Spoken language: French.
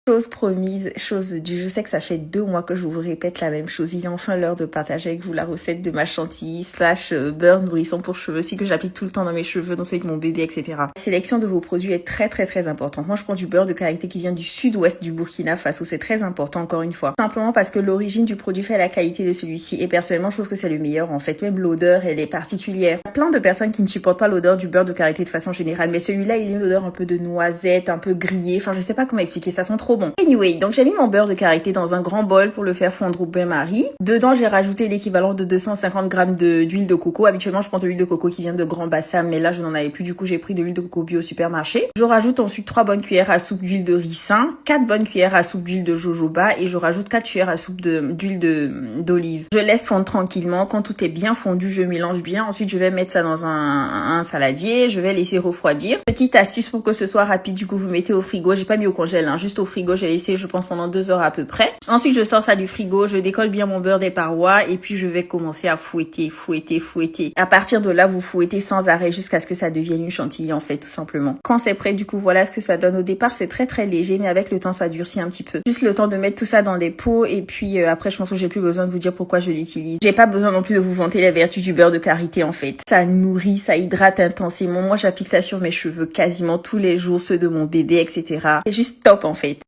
Chose promise, chose due. Je sais que ça fait 2 mois que je vous répète la même chose. Il est enfin l'heure de partager avec vous la recette de ma chantilly slash beurre nourrissant pour cheveux, aussi que j'applique tout le temps dans mes cheveux, dans celui de mon bébé, etc. La sélection de vos produits est très importante. Moi, je prends du beurre de karité qui vient du sud-ouest du Burkina Faso. C'est très important, encore une fois. Simplement parce que l'origine du produit fait la qualité de celui-ci. Et personnellement, je trouve que c'est le meilleur, en fait. Même l'odeur, elle est particulière. Il y a plein de personnes qui ne supportent pas l'odeur du beurre de karité de façon générale. Mais celui-là, il a une odeur un peu de noisette, un peu grillée. Enfin, je sais pas comment expliquer. Ça sent trop bon. Anyway, donc j'ai mis mon beurre de karité dans un grand bol pour le faire fondre au bain-marie. Dedans, j'ai rajouté l'équivalent de 250 grammes d'huile de coco. Habituellement, je prends de l'huile de coco qui vient de Grand Bassam, mais là, je n'en avais plus. Du coup, j'ai pris de l'huile de coco bio au supermarché. Je rajoute ensuite 3 bonnes cuillères à soupe d'huile de ricin, 4 bonnes cuillères à soupe d'huile de jojoba et je rajoute 4 cuillères à soupe d'huile d'olive. Je laisse fondre tranquillement. Quand tout est bien fondu, je mélange bien. Ensuite, je vais mettre ça dans un saladier. Je vais laisser refroidir. Petite astuce pour que ce soit rapide. Du coup, vous mettez au frigo. J'ai pas mis au congèle, hein, juste au frigo. J'ai laissé, je pense, pendant 2 heures à peu près. Ensuite, je sors ça du frigo. Je décolle bien mon beurre des parois et puis je vais commencer à fouetter. À partir de là, vous fouettez sans arrêt jusqu'à ce que ça devienne une chantilly, en fait, tout simplement. Quand c'est prêt, du coup, voilà ce que ça donne. Au départ, c'est très léger, mais avec le temps, ça durcit un petit peu. Juste le temps de mettre tout ça dans des pots et puis après, je pense que j'ai plus besoin de vous dire pourquoi je l'utilise. J'ai pas besoin non plus de vous vanter les vertus du beurre de karité, en fait. Ça nourrit, ça hydrate intensément. Moi, j'applique ça sur mes cheveux quasiment tous les jours, ceux de mon bébé, etc. C'est juste top, en fait.